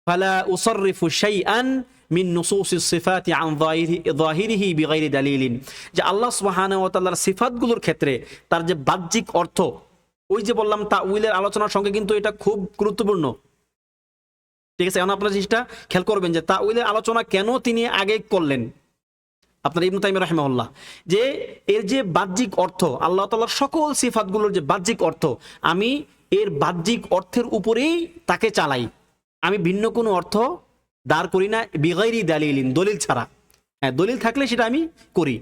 ফালা উসাররিফু শাইআন মিন নুসুসিস সিফাতি আন যাহিরিহি বিগাইরি দালিলিন, যে আল্লাহ সুবহানাহু ওয়া তাআলার সিফাতগুলোর ক্ষেত্রে তার যে বাহ্যিক অর্থ, ওই যে বললাম তাওয়িলের আলোচনার সঙ্গে কিন্তু এটা খুব গুরুত্বপূর্ণ, ঠিক আছে? এখন আপনারা জিনিসটা খেয়াল করবেন যে তাওয়িলের আলোচনা কেন তিনি আগে করলেন আপনার ইবনে তাইমিয়া রাহিমাহুল্লাহ, যে এর যে বাহ্যিক অর্থ, আল্লাহ তাআলার সকল সিফাতগুলোর যে বাহ্যিক অর্থ, আমি এর বাহ্যিক অর্থের উপরেই তাকে চালাই, আমি ভিন্ন কোনো অর্থ দাঁড় করি না, বিগাইরি দালিলিন, দলিল ছাড়া। হ্যাঁ, দলিল থাকলে সেটা আমি করি।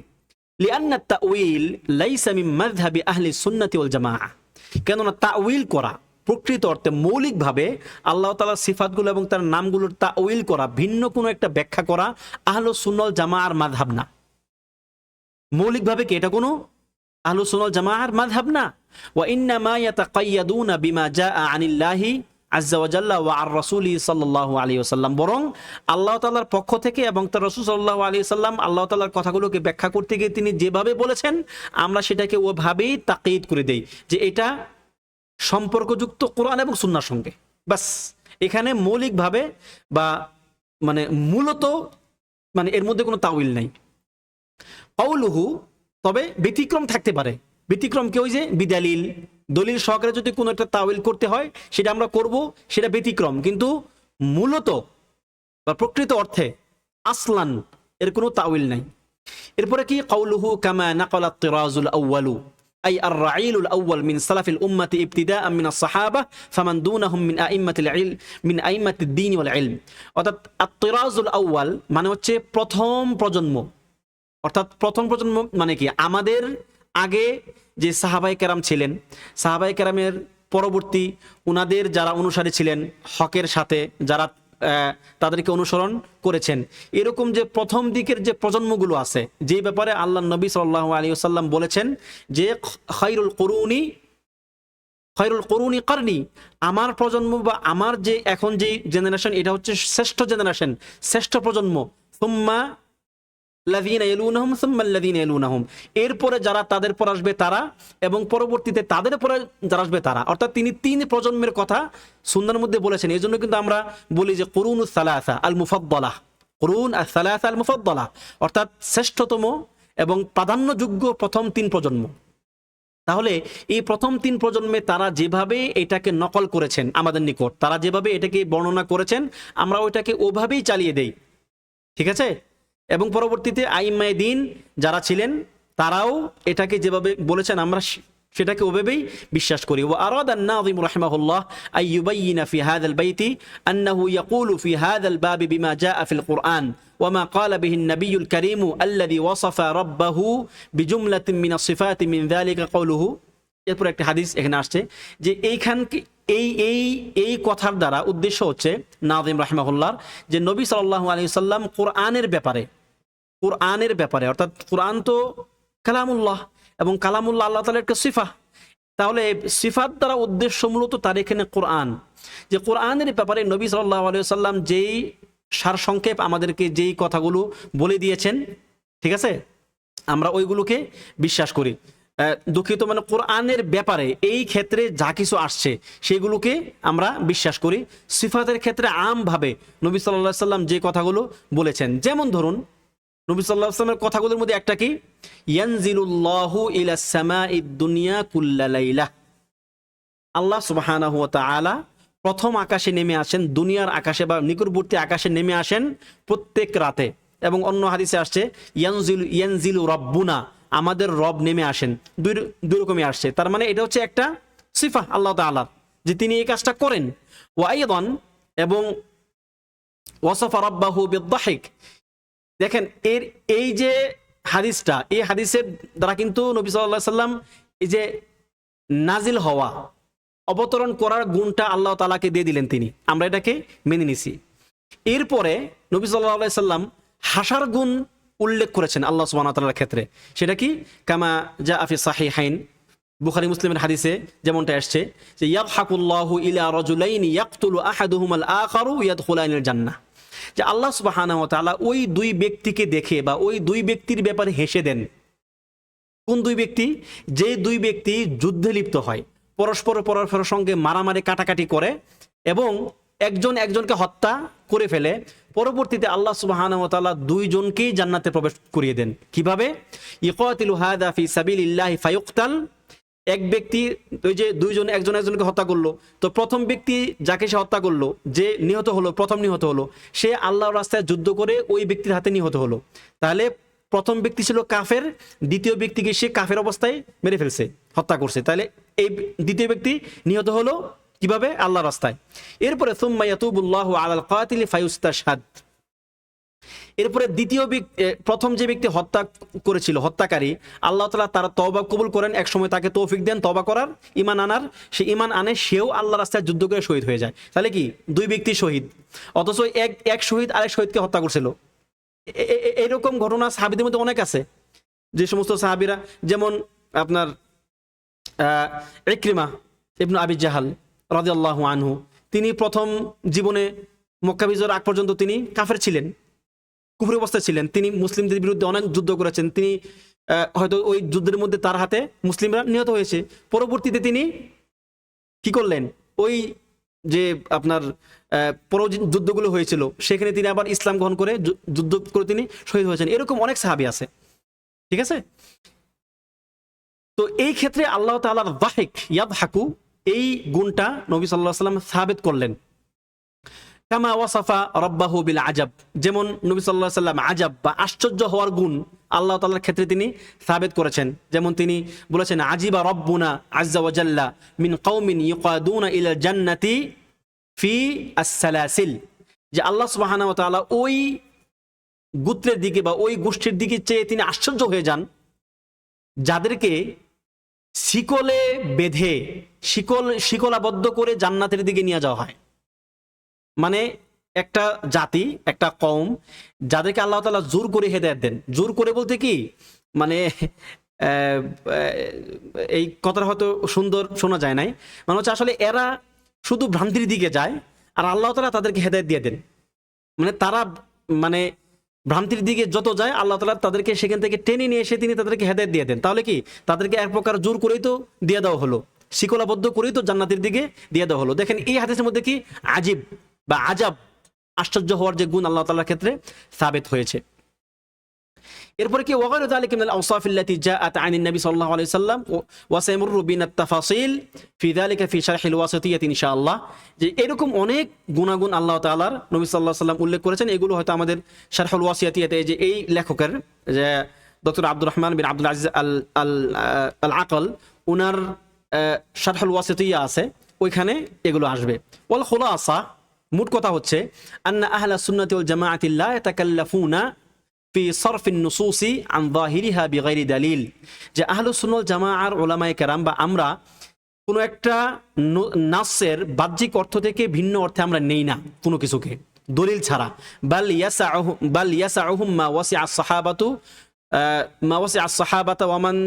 লিআন্না তাওয়িল লাইসা মিন মাযহাবি আহলি সুন্নাতি ওয়াল জামাআহ, কেননা তাওয়িল করা প্রকৃত অর্থে মৌলিকভাবে আল্লাহ তাআলার সিফাতগুলো এবং তার নামগুলোর তাওয়িল করা, ভিন্ন কোনো একটা ব্যাখ্যা করা আহলুস সুন্নাহ ওয়াল জামাআর মাযহাব না। মৌলিকভাবে কি এটা কোনো আহলুস সুন্নাহ ওয়াল জামাআর মাযহাব না। ওয়া ইন্নামা ইয়াতাকাইয়াদুনা বিমা জাআ আনিল্লাহি আযজা ওয়া জাল্লা ওয়া আর রাসূলি সাল্লাল্লাহু আলাইহি ওয়াসাল্লাম, বরং আল্লাহ তাআলার পক্ষ থেকে এবং তার রাসূল সাল্লাল্লাহু আলাইহি ওয়াসাল্লাম আল্লাহ তাআলার কথাগুলোকে ব্যাখ্যা করতে গিয়ে তিনি যেভাবে বলেছেন আমরা সেটাকে ওভাবেই তাকিদ করে দেই যে এটা সম্পর্কযুক্ত কোরআন এবং সুন্নাহর সঙ্গে। বাস, এখানে মৌলিকভাবে বা মানে মূলত মানে এর মধ্যে কোনো তাউইল নাই। কাউলুহু, তবে ব্যতিক্রম থাকতে পারে। ব্যতিক্রম কি? ওই যে বিদালিল, দলিল সহকারে যদি কোনো একটা তাউইল করতে হয় সেটা আমরা করব, সেটা ব্যতিক্রম, কিন্তু মূলত বা প্রকৃত অর্থে আসলান এর কোনো তাউইল নাই। এরপরে কি? কাউলুহু কামা নাকালা তিরাজুল আউয়ালু আই আর রাঈলুল আউয়াল মিন সালাফিল উম্মতি ইবতিদাআ মিন আস-সাহাবা ফামান দুনাহুম মিন আইম্মাতিল ইলম মিন আইম্মাতিদ দ্বীন ওয়াল ইলম। অর্থাৎ আত-তিরাজুল আউয়াল মানে হচ্ছে প্রথম প্রজন্ম। অর্থাৎ প্রথম প্রজন্ম মানে কি? আমাদের আগে যে সাহাবায়ে কেরাম ছিলেন, সাহাবায়ে কেরামের পরবর্তী উনাদের যারা অনুসারী ছিলেন হকের সাথে, যারা তাদেরকে অনুসরণ করেছেন, এরকম যে প্রথম দিকের যে প্রজন্মগুলো আছে, যে ব্যাপারে আল্লাহ নবী সাল্লাল্লাহু আলাইহি ওয়াসাল্লাম বলেছেন যে খায়রুল কুরুনি কারনি, আমার প্রজন্ম বা আমার যে এখন যে জেনারেশন এটা হচ্ছে শ্রেষ্ঠ জেনারেশন, শ্রেষ্ঠ প্রজন্ম। সুম্মা লাযীনা ইয়ালুনাহুম সুম্মা লাযীনা ইয়ালুনাহুম, এরপরে যারা তাদের পর আসবে তারা, এবং পরবর্তীতে তাদের পরে যারা আসবে তারা। অর্থাৎ তিনি তিন প্রজন্মের কথা সুন্নাহর মধ্যে বলেছেন। এই জন্য কিন্তু আমরা বলি যে কুরুনুস সালাসা আল মুফাদ্দালাহ, কুরুন আস সালাসা আল মুফাদ্দালাহ, অর্থাৎ শ্রেষ্ঠতম এবং প্রাধান্যযোগ্য প্রথম তিন প্রজন্ম। তাহলে এই প্রথম তিন প্রজন্মে তারা যেভাবে এটাকে নকল করেছেন আমাদের নিকট, তারা যেভাবে এটাকে বর্ণনা করেছেন আমরা ওইটাকে ওভাবেই চালিয়ে দেই, ঠিক আছে? এবং পরবর্তীতে আইম্মায়ে দ্বীন যারা ছিলেন তারাও এটাকে যেভাবে বলেছেন আমরা সেটাকে ওভাবেই বিশ্বাস করি। ওয়া আরাদা আন-নাযিম রাহিমাহুল্লাহ আন ইউবাইয়িনা ফি হাযাল বাইতি আন্নাহু ইয়াকুলু ফি হাযাল বাবি বিমা জাআ ফিল কুরআন ওয়া মা ক্বালা বিহি আন-নাবিয়্যুল কারীম আল্লাযী ওয়াসাফা রাব্বাহু বিজুমলাতিন মিনাস সিফাতি মিন যালিকা ক্বাউলুহু। এরপর একটা হাদিস এখানে আসছে যে এইখানকে এই কথার দ্বারা উদ্দেশ্য হচ্ছে নাযিম রাহিমাহুল্লাহর যে নবী সাল্লাল্লাহু আলাইহি ওয়াসাল্লাম কোরআনের ব্যাপারে অর্থাৎ কোরআন তো কালামুল্লাহ এবং কালামুল্লাহ আল্লাহ তাআলার একটা সিফা, তাহলে সিফাত দ্বারা উদ্দেশ্য মূলত তার এখানে কোরআন, যে কোরআনের ব্যাপারে নবী সাল্লাল্লাহু আলাইহি ওয়াসাল্লাম যেই সারসংক্ষেপ আমাদেরকে যেই কথাগুলো বলে দিয়েছেন, ঠিক আছে, আমরা ওইগুলোকে বিশ্বাস করি। দুঃখিত, মানে কোরআনের ব্যাপারে এই ক্ষেত্রে যা কিছু আসছে সেগুলোকে আমরা বিশ্বাস করি। সিফাতের ক্ষেত্রে আমভাবে নবী সাল্লাল্লাহু আলাইহি ওয়াসাল্লাম যে কথাগুলো বলেছেন, যেমন ধরুন নবী সাল্লাল্লাহু আলাইহি ওয়াসাল্লামের কথাগুলোর মধ্যে একটা কি? ইয়ানজিলুল্লাহু ইলাস সামাঈদ দুনিয়া কুল্লা লাইলা, আল্লাহ সুবহানাহু ওয়া তাআলা প্রথম আকাশে নেমে আসেন, দুনিয়ার আকাশে বা নিকটবর্তী আকাশে নেমে আসেন প্রত্যেক রাতে। এবং অন্য হাদিসে আসছে ইয়ানজিলু রাব্বুনা, আমাদের রব নেমে আসেন। দুই রকমই আসছে। তার মানে এটা হচ্ছে একটা সিফা আল্লাহ তাআলার যে তিনি এই কাজটা করেন। ওয়া আইদান, এবং ওয়াসাফা রাব্বাহু বিদ-দাহিক। দেখেন এই যে হাদিসটা, এই হাদিসের দ্বারা কিন্তু নবী সাল্লাল্লাহু আলাইহি সাল্লাম এই যে নাজিল হওয়া, অবতরণ করার গুণটা আল্লাহ তাআলাকে দিয়ে দিলেন তিনি, আমরা এটাকে মেনে নিছি। এরপরে নবী সাল্লাল্লাহু আলাইহি সাল্লাম হাসার গুণ উল্লেখ করেছেন আল্লাহ সুবহানাহু ওয়া তাআলার ক্ষেত্রে। সেটা কি? কামা জাআ ফি সাহিহাইন, বুখারী মুসলিমের হাদিসে যেমনটা আসছে যে ইয়াবহাকুল্লাহু ইলা রাজুলাইনি ইয়াকতুলু আহাদুহুমাল আখারু ইয়াদখুলানিল জান্নাহ, যে আল্লাহ সুবহানাহু ওয়া তাআলা ওই দুই ব্যক্তিকে দেখে বা ওই দুই ব্যক্তির ব্যাপারে হেসে দেন। কোন দুই ব্যক্তি? যে দুই ব্যক্তি যুদ্ধে লিপ্ত হয়, পরস্পরের সঙ্গে মারামারি কাটাকাটি করে এবং একজন একজনকে হত্যা করে ফেলে, পরবর্তীতে আল্লাহ সুবহানাহু ওয়া তাআলা দুইজনকেই জান্নাতে প্রবেশ করিয়ে দেন। কিভাবে? ইকাতিলু হাযা ফি সাবিলিল্লাহি ফায়ুকতাল, এক ব্যক্তি ওই যে দুইজন একজন একজনকে হত্যা করলো, তো প্রথম ব্যক্তি যাকে সে হত্যা করলো, যে নিহত হলো, প্রথম নিহত হলো, সে আল্লাহর রাস্তায় যুদ্ধ করে ওই ব্যক্তির হাতে নিহত হলো। তাহলে প্রথম ব্যক্তি ছিল কাফের, দ্বিতীয় ব্যক্তিকে সে কাফের অবস্থায় মেরে ফেলছে, হত্যা করছে। তাহলে এই দ্বিতীয় ব্যক্তি নিহত হলো কিভাবে? আল্লাহর রাস্তায়। এরপরে সুম্মা ইয়াতুবুল্লাহু আলাল কাতিলি ফায়ুস্তাশহাদ, এরপরে প্রথম যে ব্যক্তি হত্যা করেছিল, হত্যাকারী, আল্লাহ তাআলা তার তওবা কবুল করেন, এক সময় তাকে তৌফিক দেন তওবা করার, ঈমান আনার। সে ঈমান আনে, সেও আল্লাহর রাস্তায় যুদ্ধ করে শহীদ হয়ে যায়। তাহলে কি? দুই ব্যক্তি শহীদ, অথচ এক শহীদ আরেক শহীদকে হত্যা করছিল। এইরকম ঘটনা সাহাবীদের মধ্যে অনেক আছে। যে সমস্ত সাহাবীরা, যেমন আপনার ইকরিমা ইবনে আবি জাহাল রাদিয়াল্লাহু আনহু, তিনি প্রথম জীবনে মক্কা বিজয়ের আগ পর্যন্ত তিনি কাফের ছিলেন, কুফরি অবস্থায় ছিলেন। তিনি মুসলিমদের বিরুদ্ধে অনেক যুদ্ধ করেছেন। তিনি হয়তো ওই যুদ্ধের মধ্যে তার হাতে মুসলিমরা নিহত হয়েছে। পরবর্তীতে তিনি কি করলেন, ওই যে আপনার পরও যে যুদ্ধগুলো হয়েছিল সেখানে তিনি আবার ইসলাম গ্রহণ করে যুদ্ধ করে তিনি শহীদ হয়েছেন। এরকম অনেক সাহাবী আছে, ঠিক আছে। তো এই ক্ষেত্রে আল্লাহ তাআলার যাহিক ইয়াদহাকু এই গুণটা নবী সাল্লাল্লাহু আলাইহি ওয়াসাল্লাম সাবিত করলেন। কামা ওয়াসাফা রাব্বাহু বিল আজাব, যেমন নবী সাল্লাল্লাহু আলাইহি ওয়াসাল্লাম আজাব বা আশ্চর্য হওয়ার গুণ আল্লাহ তাআলার ক্ষেত্রে তিনি সাবিত করেছেন। যেমন তিনি বলেছেন, আজিবা রব্বুনা আযজা ওয়া জাল্লা মিন কওমিন ইউকাদুনা ইলা জান্নাতি ফি আস-সালাসিল, যে আল্লাহ সুবহানাহু ওয়া তাআলা ওই গোত্রের দিকে বা ওই গোষ্ঠীর দিকে চেয়ে তিনি আশ্চর্য হয়ে যান যাদেরকে শিকলে বেঁধে শিকলাবদ্ধ করে জান্নাতের দিকে নিয়ে যাওয়া হয়। মানে একটা জাতি, একটা কওম যাদেরকে আল্লাহ তাআলা জোর করে হেদায়েত দেন। জোর করে বলতে কি, মানে এই কথাটা হয়তো সুন্দর শোনা যায় নাই, মানে হচ্ছে আসলে এরা শুধু ভ্রান্তির দিকে যায় আর আল্লাহ তাআলা তাদেরকে হেদায়েত দিয়ে দেন। মানে তারা মানে ভ্রান্তির দিকে যত যায় আল্লাহ তাআলা তাদেরকে সেখান থেকে টেনে নিয়ে এসে তিনি তাদেরকে হেদায়েত দিয়ে দেন। তাহলে কি তাদেরকে এক প্রকার জোর করেই তো দিয়ে দেওয়া হলো, শিকলাবদ্ধ করেই তো জান্নাতের দিকে দিয়ে দেওয়া হলো। দেখেন এই হাদিসের মধ্যে কি আজিব বা আজাব, আশ্চর্য হওয়ার যে গুণ আল্লাহ তাআলার ক্ষেত্রে সাবিত হয়েছে। এরপরে কি ওয়াগাইরু যালিকা মিনাল আওসাফ আল্লাতী জাআত আনিন নবী সাল্লাল্লাহু আলাইহি ওয়াসাল্লাম ওয়া সায়ামুরু বিনা তাফাসিল ফি যালিকা ফি শারহিল ওয়াসিতিয়্যাহ ইনশাআল্লাহ, যে এরকম অনেক গুণাগুণ আল্লাহ তাআলার নবী সাল্লাল্লাহু আলাইহি ওয়াসাল্লাম উল্লেখ করেছেন। এগুলো হয়তো আমাদের শারহুল ওয়াসিয়াতিয়াতে যে এই লেখকের যে ডক্টর আব্দুর রহমান বিন আব্দুল আজিজ আল আকল উনার শারহুল ওয়াসিতিয়্যাহ আছে, ওইখানে এগুলো আসবে। ওয়াল খুলাসা, মোট কথা হচ্ছে আন্না আহলা সুন্নাতি ওয়াল জামাআতি লা ইয়াতাকাল্লাফুনা ফি সরফিন নুসুসি আন যাহিরিহা বিগাইরি দালিল, যে আহলুস সুন্নাহ ওয়াল জামাআর উলামায়ে কেরাম বা আমরা কোনো একটা নাসের বাহ্যিক অর্থ থেকে ভিন্ন অর্থে আমরা নেই না কোনো কিছুকে দলিল ছাড়া। বাল ইয়াসাউহুম মা ওয়াসিআ আস-সাহাবাতু ওয়া মান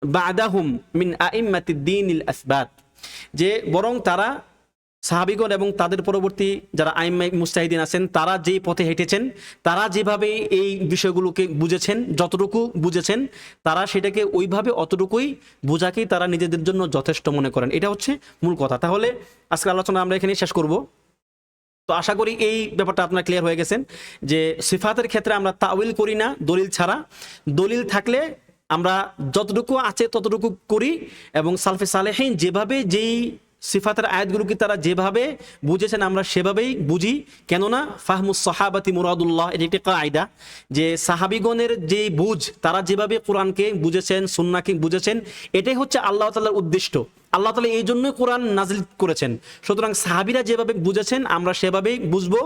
বা'দাহুম মিন আইম্মাতিদ দীনিল আসবাত, যে বরং তারা সাহাবীগণ এবং তাদের পরবর্তী যারা আইম্মায়ে মুজতাহিদিন আছেন তারা যেই পথে হেঁটেছেন, তারা যেভাবে এই বিষয়গুলোকে বুঝেছেন, যতটুকু বুঝেছেন তারা সেটাকে ওইভাবে অতটুকুই বোঝাকেই তারা নিজেদের জন্য যথেষ্ট মনে করেন। এটা হচ্ছে মূল কথা। তাহলে আজকের আলোচনা আমরা এখানে শেষ করব। তো আশা করি এই ব্যাপারটা আপনারা ক্লিয়ার হয়ে গেছেন যে সিফাতের ক্ষেত্রে আমরা তাউইল করি না দলিল ছাড়া। দলিল থাকলে আমরা যতটুকু আছে ততটুকু করি, এবং সালফে সালেহিন যেভাবে যেই সিফাতের আয়াতগুলোকে তারা যেভাবে বুঝেছেন আমরা সেভাবেই বুঝি। কেননা ফাহমুস সাহাবাতি মুরাদুল্লাহ, এটি একটি কায়দা যে সাহাবিগণের যে বুঝ, তারা যেভাবে কোরআনকে বুঝেছেন, সুন্নাহকে বুঝেছেন, এটাই হচ্ছে আল্লাহ তাআলার উদ্দেশ্য। আল্লাহ তাআলা এই জন্যই কোরআন নাজিল করেছেন। সুতরাং সাহাবীরা যেভাবে বুঝেছেন আমরা সেভাবেই বুঝবো।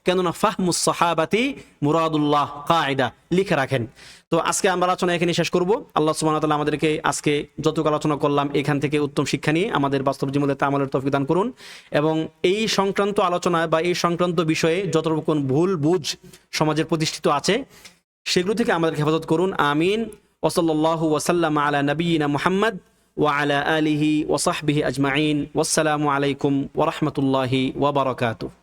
কেননা ফাহমুস সাহাবাতি মুরাদুল্লাহ কায়দা লিখে রাখেন। তো আজকে আমরা আলোচনা এখানে শেষ করব। আল্লাহ সুবহানাহু ওয়া তাআলা আমাদেরকে আজকে যতটুকু আলোচনা করলাম এখান থেকে উত্তম শিক্ষা নিয়ে আমাদের বাস্তব জীবনে আমলের তৌফিক দান করুন, এবং এই সংক্রান্ত আলোচনা বা এই সংক্রান্ত বিষয়ে যত রকম ভুল বুঝ সমাজের প্রতিষ্ঠিত আছে সেগুলো থেকে আমাদেরকে হেফাজত করুন। আমিন। ওয়া সাল্লাল্লাহু ওয়া সাল্লামা আলা নাবিয়িনা মুহাম্মদ ওয়া আলা আলিহি ওয়া সাহবিহি আজমাইন। ওয়াসসালামু আলাইকুম ওয়া রাহমাতুল্লাহি ওয়া বারাকাতুহু।